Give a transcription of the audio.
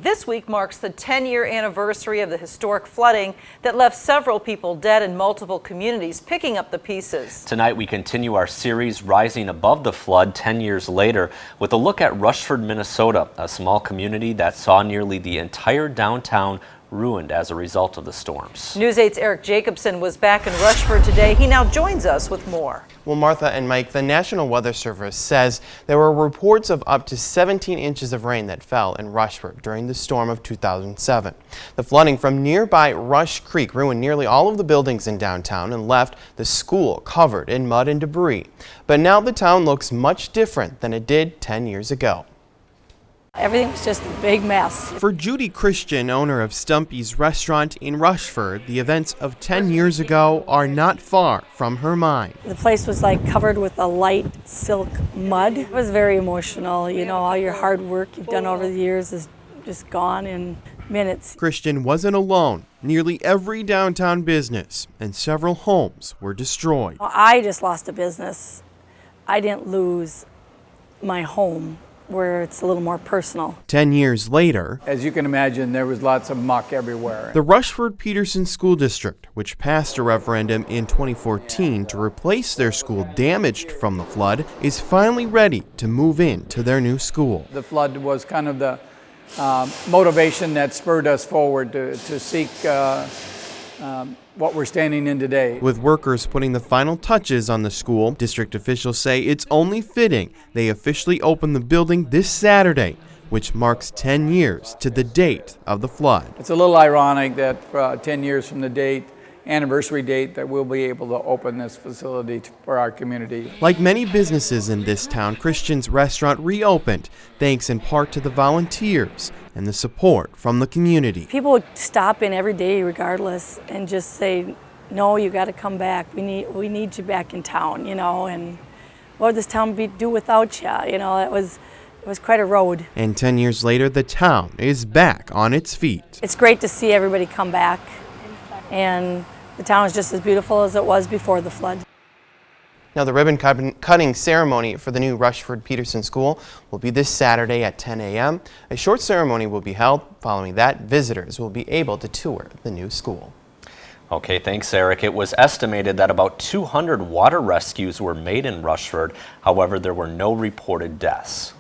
This week marks the 10-year anniversary of the historic flooding that left several people dead in multiple communities, picking up the pieces. Tonight we continue our series Rising Above the Flood 10 years later with a look at Rushford, Minnesota, a small community that saw nearly the entire downtown ruined as a result of the storms. News 8's Eric Jacobson was back in Rushford today. He now joins us with more. Well, Martha and Mike, the National Weather Service says there were reports of up to 17 inches of rain that fell in Rushford during the storm of 2007. The flooding from nearby Rush Creek ruined nearly all of the buildings in downtown and left the school covered in mud and debris. But now the town looks much different than it did 10 years ago. Everything was just a big mess. For Judy Christian, owner of Stumpy's restaurant in Rushford, the events of 10 years ago are not far from her mind. The place was like covered with a light silk mud. It was very emotional. You know, all your hard work you've done over the years is just gone in minutes. Christian wasn't alone. Nearly every downtown business and several homes were destroyed. I just lost a business. I didn't lose my home, where it's a little more personal. 10 years later, as you can imagine, there was lots of muck everywhere. The Rushford-Peterson School District, which passed a referendum in 2014 to replace their school damaged from the flood, is finally ready to move into their new school. The flood was kind of the motivation that spurred us forward to seek what we're standing in today. With workers putting the final touches on the school, district officials say it's only fitting they officially open the building this Saturday, which marks 10 years to the date of the flood. It's a little ironic that 10 years from the anniversary date, that we'll be able to open this facility for our community. Like many businesses in this town, Christian's restaurant reopened, thanks in part to the volunteers and the support from the community. People would stop in every day regardless and just say, no, you got to come back. We need you back in town, you know, and what would this town do without you? You know, it was quite a road. And 10 years later, the town is back on its feet. It's great to see everybody come back, and the town is just as beautiful as it was before the flood. Now, the ribbon cutting ceremony for the new Rushford-Peterson School will be this Saturday at 10 a.m. A short ceremony will be held. Following that, visitors will be able to tour the new school. Okay, thanks, Eric. It was estimated that about 200 water rescues were made in Rushford. However, there were no reported deaths.